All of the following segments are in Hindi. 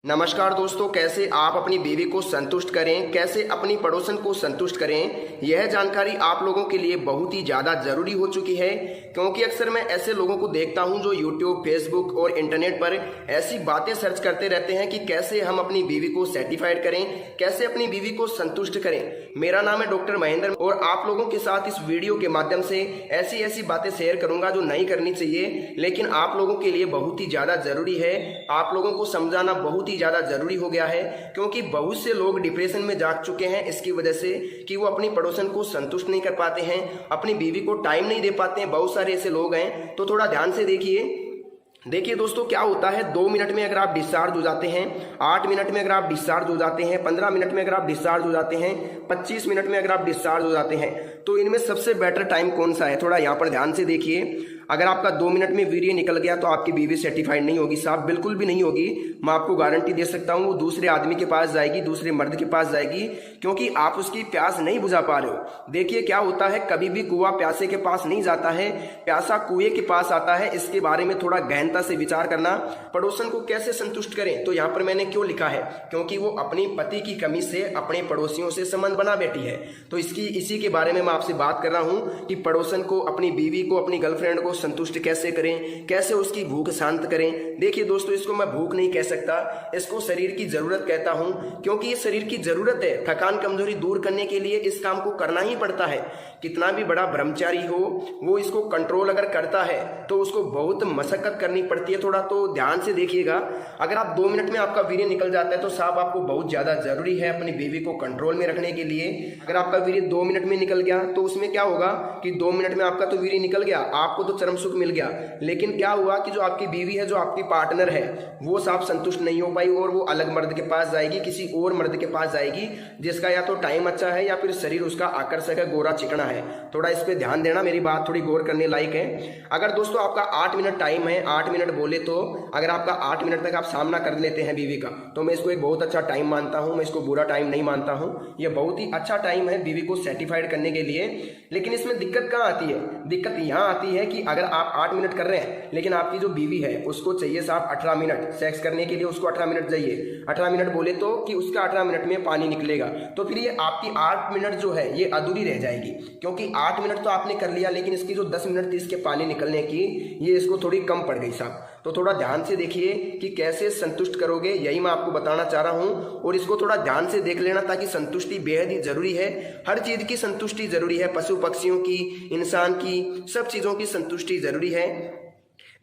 नमस्कार दोस्तों, कैसे आप अपनी बीवी को संतुष्ट करें, कैसे अपनी पड़ोसन को संतुष्ट करें, यह जानकारी आप लोगों के लिए बहुत ही ज़्यादा ज़रूरी हो चुकी है। क्योंकि अक्सर मैं ऐसे लोगों को देखता हूं जो YouTube, फेसबुक और इंटरनेट पर ऐसी बातें सर्च करते रहते हैं कि कैसे हम अपनी बीवी को सेटिस्फाइड करें, कैसे अपनी बीवी को संतुष्ट करें। मेरा नाम है डॉक्टर महेंद्र और आप लोगों के साथ इस वीडियो के माध्यम से ऐसी ऐसी बातें शेयर करूंगा जो नहीं करनी चाहिए, लेकिन आप लोगों के लिए बहुत ही ज़्यादा ज़रूरी है। आप लोगों को समझाना बहुत ही ज़्यादा ज़रूरी हो गया है, क्योंकि बहुत से लोग डिप्रेशन में जा चुके हैं इसकी वजह से कि वो अपनी पड़ोसन को संतुष्ट नहीं कर पाते हैं, अपनी बीवी को टाइम नहीं दे पाते हैं। बहुत सारे ऐसे लोग हैं, तो थोड़ा ध्यान से देखिए दोस्तों, क्या होता है 2 मिनट में अगर आप डिस्चार्ज हो जाते हैं, 8 मिनट में अगर आप डिस्चार्ज हो जाते हैं, 15 मिनट में अगर आप डिस्चार्ज हो जाते हैं, 25 मिनट में अगर आप डिस्चार्ज हो जाते हैं, तो इनमें सबसे बेटर टाइम कौन सा है? थोड़ा यहाँ पर ध्यान से देखिए। अगर आपका 2 मिनट में वीर्य निकल गया तो आपकी बीवी सेटिस्फाइड नहीं होगी साहब, बिल्कुल भी नहीं होगी। मैं आपको गारंटी दे सकता हूँ, वो दूसरे आदमी के पास जाएगी, दूसरे मर्द के पास जाएगी, क्योंकि आप उसकी प्यास नहीं बुझा पा रहे हो। देखिए क्या होता है, कभी भी कुआं प्यासे के पास नहीं जाता है, प्यासा कुएं के पास आता है। इसके बारे में थोड़ा गहनता से विचार करना। पड़ोसन को कैसे संतुष्ट करें, तो यहाँ पर मैंने क्यों लिखा है, क्योंकि वो अपनी पति की कमी से अपने पड़ोसियों से संबंध बना बैठी है। तो इसी के बारे में मैं आपसे बात कर रहा हूँ कि पड़ोसन को, अपनी बीवी को, अपनी गर्लफ्रेंड को संतुष्ट कैसे करें, कैसे उसकी भूख शांत करें। देखिए दोस्तों, इसको मैं भूख नहीं कह सकता, इसको शरीर की जरूरत कहता हूं, क्योंकि ये शरीर की जरूरत है। थकान कमजोरी दूर करने के लिए इस काम को करना ही पड़ता है। कितना भी बड़ा ब्रह्मचारी हो, वो इसको कंट्रोल अगर करता है तो उसको बहुत मशक्कत करनी पड़ती है। थोड़ा तो ध्यान से देखिएगा। अगर आप 2 मिनट में आपका वीर्य निकल जाता है तो साहब आपको बहुत ज्यादा जरूरी है अपनी बीवी को कंट्रोल में रखने के लिए। अगर आपका वीर्य 2 मिनट में निकल गया तो उसमें क्या होगा कि 2 मिनट में आपका तो वीर्य निकल गया, आपको तो चरम सुख मिल गया, लेकिन क्या हुआ कि जो आपकी बीवी है, जो आपकी पार्टनर है, वो साहब संतुष्ट नहीं हो पाई और वो अलग मर्द के पास जाएगी, किसी और मर्द के पास जाएगी, जिसका या तो टाइम अच्छा है या फिर शरीर उसका आकर्षक है, गोरा चिकना है। थोड़ा इस पे ध्यान देना, मेरी बात थोड़ी गौर करने लायक है। अगर दोस्तों आपका 8 मिनट टाइम है, 8 मिनट बोले तो अगर आपका 8 मिनट तक आप सामना कर लेते हैं बीवी का, तो मैं इसको एक बहुत अच्छा टाइम मानता हूं, मैं इसको बुरा टाइम नहीं मानता हूं। यह बहुत ही अच्छा टाइम है बीवी को सेटिस्फाइड करने के लिए। लेकिन इसमें दिक्कत कहाँ आती है? दिक्कत यहाँ आती है कि अगर आप 8 मिनट कर रहे हैं, लेकिन आपकी जो बीवी है उसको चाहिए साहब 18 मिनट सेक्स करने के लिए, उसको 18 मिनट चाहिए। 18 मिनट बोले तो कि उसका 18 मिनट में पानी निकलेगा, तो फिर ये आपकी 8 मिनट जो है ये अधूरी रह जाएगी, क्योंकि 8 मिनट तो आपने कर लिया, लेकिन इसकी जो 10 मिनट थी इसके पानी निकलने की, ये इसको थोड़ी कम पड़ गई साहब। तो थोड़ा ध्यान से देखिए कि कैसे संतुष्ट करोगे, यही मैं आपको बताना चाह रहा हूं। और इसको थोड़ा ध्यान से देख लेना, ताकि संतुष्टि बेहद ही जरूरी है। हर चीज की संतुष्टि जरूरी है, पशु पक्षियों की, इंसान की, सब चीजों की संतुष्टि जरूरी है।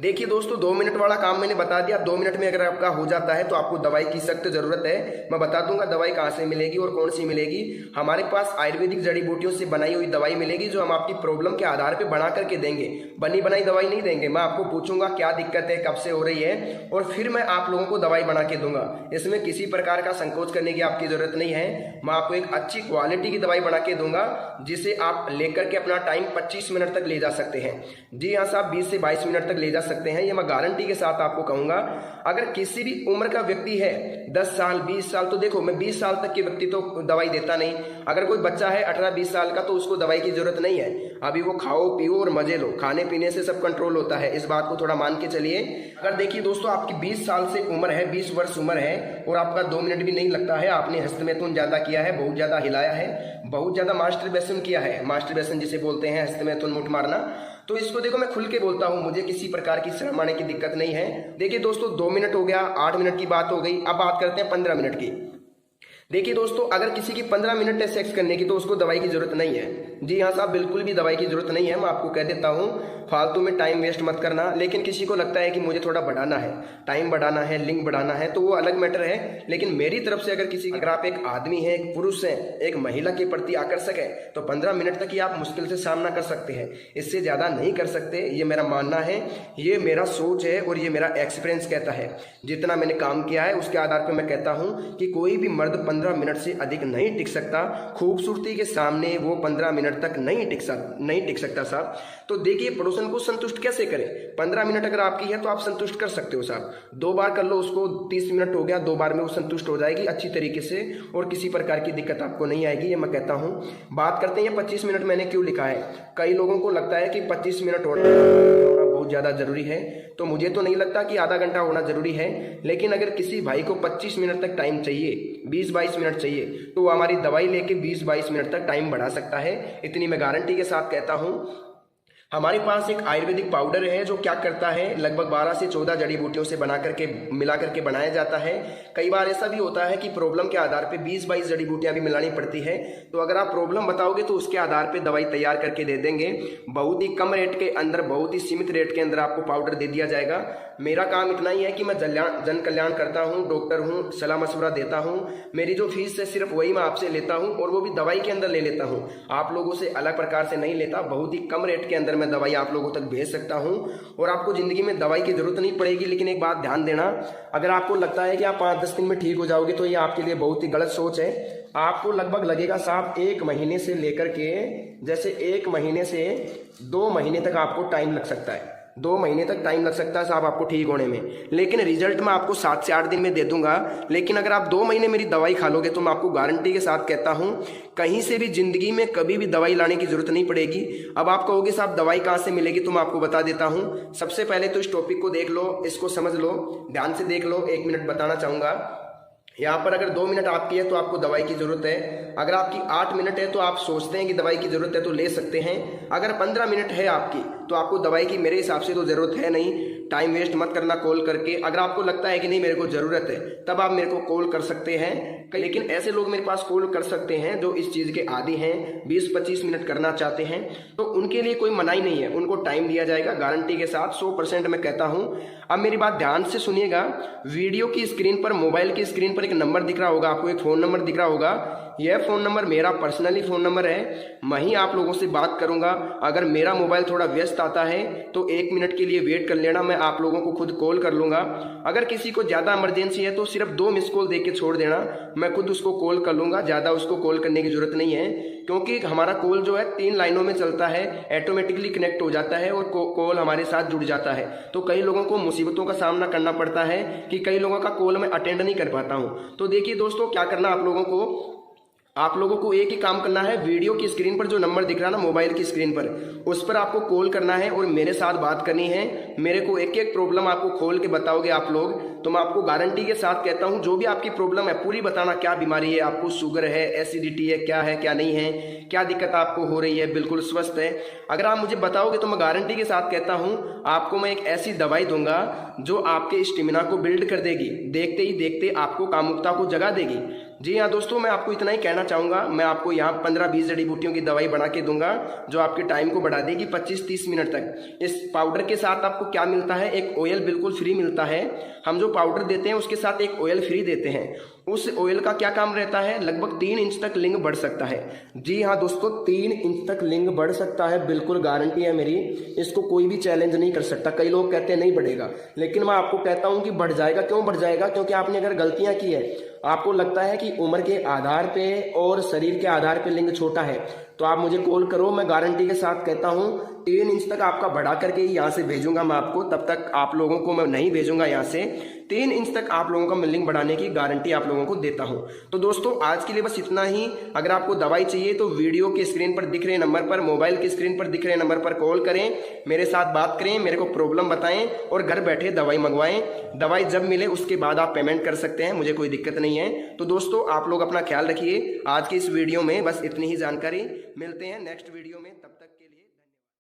देखिए दोस्तों, 2 मिनट वाला काम मैंने बता दिया। 2 मिनट में अगर आपका हो जाता है तो आपको दवाई की सख्त जरूरत है। मैं बता दूंगा दवाई कहाँ से मिलेगी और कौन सी मिलेगी। हमारे पास आयुर्वेदिक जड़ी बूटियों से बनाई हुई दवाई मिलेगी, जो हम आपकी प्रॉब्लम के आधार पर बना करके देंगे। बनी बनाई दवाई नहीं देंगे। मैं आपको पूछूंगा क्या दिक्कत है, कब से हो रही है, और फिर मैं आप लोगों को दवाई बना के दूंगा। इसमें किसी प्रकार का संकोच करने की आपकी जरूरत नहीं है। मैं आपको एक अच्छी क्वालिटी की दवाई बना के दूंगा, जिसे आप लेकर के अपना टाइम 25 मिनट तक ले जा सकते हैं। जी हाँ साहब, 20 से 22 मिनट तक ले जा सकते हैं, ये मैं गारंटी के साथ आपको कहूंगा। अगर किसी भी उम्र का व्यक्ति है, 10 साल 20 साल, तो देखो मैं 20 साल तक के व्यक्ति तो दवाई देता नहीं। अगर कोई बच्चा है 18-20 साल का, तो उसको दवाई की जरूरत नहीं है। अभी वो खाओ पियो और मजे लो, खाने पीने से सब कंट्रोल होता है, इस बात को थोड़ा मान के चलिए। अगर देखिए दोस्तों, आपकी 20 साल से उम्र है, 20 वर्ष उम्र है, और आपका 2 मिनट भी नहीं लगता है, आपने हस्तमैथुन ज्यादा किया है, बहुत ज्यादा हिलाया है, बहुत ज्यादा मास्टरबेशन किया है, मास्टरबेशन जिसे बोलते हैं, हस्तमैथुन मुठ मारना, तो इसको देखो मैं खुल के बोलता हूं, मुझे किसी प्रकार की शर्म आने की दिक्कत नहीं है। देखिए दोस्तों, 2 मिनट हो गया, 8 मिनट की बात हो गई, अब बात करते हैं 15 मिनट की। देखिए दोस्तों, अगर किसी की 15 मिनट है सेक्स करने की, तो उसको दवाई की जरूरत नहीं है। जी हाँ साहब, बिल्कुल भी दवाई की जरूरत नहीं है। मैं आपको कह देता हूँ, फालतू में टाइम वेस्ट मत करना। लेकिन किसी को लगता है कि मुझे थोड़ा बढ़ाना है, टाइम बढ़ाना है, लिंक बढ़ाना है, तो वो अलग मैटर है। लेकिन मेरी तरफ से अगर आप एक आदमी है, एक पुरुष है, एक महिला के प्रति आकर्षक है, तो 15 मिनट तक ही आप मुश्किल से सामना कर सकते हैं, इससे ज्यादा नहीं कर सकते। ये मेरा मानना है, ये मेरा सोच है और ये मेरा एक्सपीरियंस कहता है। जितना मैंने काम किया है उसके आधार पर मैं कहता हूँ कि कोई भी मर्द 15 मिनट से अधिक नहीं टिक सकता। खूबसूरती के सामने वो 15 मिनट तक नहीं टिक सकता साहब। तो देखिए, पड़ोसन को संतुष्ट कैसे करें। 15 मिनट अगर आपकी है तो आप संतुष्ट कर सकते हो साहब। 2 बार कर लो उसको, 30 मिनट हो गया, 2 बार में वो संतुष्ट हो जाएगी अच्छी तरीके से, और किसी प्रकार की दिक्कत आपको नहीं आएगी, ये मैं कहता हूँ। बात करते हैं 25 मिनट मैंने क्यों लिखा है। कई लोगों को लगता है कि 25 मिनट होना बहुत ज़्यादा ज़रूरी है। तो मुझे तो नहीं लगता कि आधा घंटा होना ज़रूरी है, लेकिन अगर किसी भाई को 25 मिनट तक टाइम चाहिए, 20-22 मिनट चाहिए, तो वो हमारी दवाई लेके 20-22 मिनट तक टाइम बढ़ा सकता है। इतनी मैं गारंटी के साथ कहता हूँ। हमारे पास एक आयुर्वेदिक पाउडर है जो क्या करता है, लगभग 12 से 14 जड़ी बूटियों से बना करके मिला करके बनाया जाता है। कई बार ऐसा भी होता है कि प्रॉब्लम के आधार पे 20-22 जड़ी बूटियां भी मिलानी पड़ती है। तो अगर आप प्रॉब्लम बताओगे तो उसके आधार पे दवाई तैयार करके दे देंगे। बहुत ही कम रेट के अंदर, बहुत ही सीमित रेट के अंदर आपको पाउडर दे दिया जाएगा। मेरा काम इतना ही है कि मैं जन कल्याण करता हूँ, डॉक्टर हूँ, सलाह मशवरा देता हूँ। मेरी जो फीस है सिर्फ वही मैं आपसे लेता हूँ, और वो भी दवाई के अंदर ले लेता हूँ, आप लोगों से अलग प्रकार से नहीं लेता। बहुत ही कम रेट के अंदर मैं दवाई आप लोगों तक भेज सकता हूं, और आपको जिंदगी में दवाई की जरूरत नहीं पड़ेगी। लेकिन एक बात ध्यान देना, अगर आपको लगता है कि आप 5-10 दिन में ठीक हो जाओगे तो ये आपके लिए बहुत ही गलत सोच है। आपको लगभग लगेगा साहब 1 महीने से लेकर के, जैसे 1 महीने से 2 महीने तक आपको टाइम लग सकता है। 2 महीने तक टाइम लग सकता है साहब आपको ठीक होने में, लेकिन रिजल्ट मैं आपको 7 से 8 दिन में दे दूंगा। लेकिन अगर आप 2 महीने मेरी दवाई खा लोगे तो मैं आपको गारंटी के साथ कहता हूं, कहीं से भी जिंदगी में कभी भी दवाई लाने की जरूरत नहीं पड़ेगी। अब आप कहोगे साहब दवाई कहाँ से मिलेगी, तो मैं आपको बता देता हूं। सबसे पहले तो इस टॉपिक को देख लो, इसको समझ लो, ध्यान से देख लो। 1 मिनट बताना चाहूंगा। यहाँ पर अगर 2 मिनट आपकी है तो आपको दवाई की जरूरत है। अगर आपकी 8 मिनट है तो आप सोचते हैं कि दवाई की जरूरत है तो ले सकते हैं। अगर 15 मिनट है आपकी तो आपको दवाई की मेरे हिसाब से तो जरूरत है नहीं। टाइम वेस्ट मत करना कॉल करके। अगर आपको लगता है कि नहीं मेरे को जरूरत है, तब आप मेरे को कॉल कर सकते हैं। लेकिन ऐसे लोग मेरे पास कॉल कर सकते हैं जो इस चीज के आदी हैं, 20-25 मिनट करना चाहते हैं, तो उनके लिए कोई मनाही नहीं है, उनको टाइम दिया जाएगा गारंटी के साथ, 100% मैं कहता हूं। अब मेरी बात ध्यान से सुनिएगा। वीडियो की स्क्रीन पर, मोबाइल की स्क्रीन पर एक नंबर दिख रहा होगा आपको, एक फोन नंबर दिख रहा होगा। यह फोन नंबर मेरा पर्सनली फोन नंबर है, मैं ही आप लोगों से बात करूंगा। अगर मेरा मोबाइल थोड़ा व्यस्त आता है तो 1 मिनट के लिए वेट कर लेना, मैं आप लोगों को खुद कॉल कर लूंगा। अगर किसी को ज्यादा इमरजेंसी है तो सिर्फ 2 मिस कॉल दे के छोड़ देना, मैं खुद उसको कॉल कर लूंगा। ज्यादा उसको कॉल करने की जरूरत नहीं है, क्योंकि हमारा कॉल जो है 3 लाइनों में चलता है, ऑटोमेटिकली कनेक्ट हो जाता है और कॉल हमारे साथ जुड़ जाता है। तो कई लोगों को मुसीबतों का सामना करना पड़ता है कि कई लोगों का कॉल मैं अटेंड नहीं कर पाता हूं। तो देखिए दोस्तों, क्या करना आप लोगों को एक ही काम करना है। वीडियो की स्क्रीन पर जो नंबर दिख रहा है ना, मोबाइल की स्क्रीन पर, उस पर आपको कॉल करना है और मेरे साथ बात करनी है। मेरे को एक एक प्रॉब्लम आपको खोल के बताओगे आप लोग, तो मैं आपको गारंटी के साथ कहता हूं, जो भी आपकी प्रॉब्लम है पूरी बताना। क्या बीमारी है आपको, शुगर है, एसिडिटी है, क्या नहीं है, क्या दिक्कत आपको हो रही है, बिल्कुल स्वस्थ है। अगर आप मुझे बताओगे तो मैं गारंटी के साथ कहता हूं, आपको मैं एक ऐसी दवाई दूंगा जो आपके स्टेमिना को बिल्ड कर देगी, देखते ही देखते आपको कामुकता को जगा देगी। जी हाँ दोस्तों, मैं आपको इतना ही कहना चाहूंगा। मैं आपको यहाँ 15-20 जड़ी बूटियों की दवाई बना के दूंगा जो आपके टाइम को बढ़ा देगी 25-30 मिनट तक। इस पाउडर के साथ आपको क्या मिलता है, एक ऑयल बिल्कुल फ्री मिलता है। हम जो पाउडर देते हैं उसके साथ एक ऑयल फ्री देते हैं। उस ऑयल का क्या काम रहता है, लगभग 3 इंच तक लिंग बढ़ सकता है। जी हाँ दोस्तों, 3 इंच तक लिंग बढ़ सकता है, बिल्कुल गारंटी है मेरी। इसको कोई भी चैलेंज नहीं कर सकता। कई लोग कहते हैं नहीं बढ़ेगा, लेकिन मैं आपको कहता हूं कि बढ़ जाएगा। क्यों बढ़ जाएगा, क्योंकि आपने अगर गलतियां की है, आपको लगता है कि उम्र के आधार पे और शरीर के आधार पे लिंग छोटा है, तो आप मुझे कॉल करो। मैं गारंटी के साथ कहता हूं 3 इंच तक आपका बढ़ा करके यहाँ से भेजूंगा मैं आपको। तब तक आप लोगों को मैं नहीं भेजूंगा यहाँ से। 3 इंच तक आप लोगों का मैं लिंग बढ़ाने की गारंटी आप लोगों को देता हूं। तो दोस्तों आज के लिए बस इतना ही। अगर आपको दवाई चाहिए तो वीडियो की स्क्रीन पर दिख रहे नंबर पर, मोबाइल की स्क्रीन पर दिख रहे नंबर पर कॉल करें, मेरे साथ बात करें, मेरे को प्रॉब्लम बताएं और घर बैठे दवाई मंगवाएं। दवाई जब मिले उसके बाद आप पेमेंट कर सकते हैं, मुझे कोई दिक्कत नहीं है। तो दोस्तों आप लोग अपना ख्याल रखिए। आज की इस वीडियो में बस इतनी ही जानकारी। मिलते हैं नेक्स्ट वीडियो में, तब तक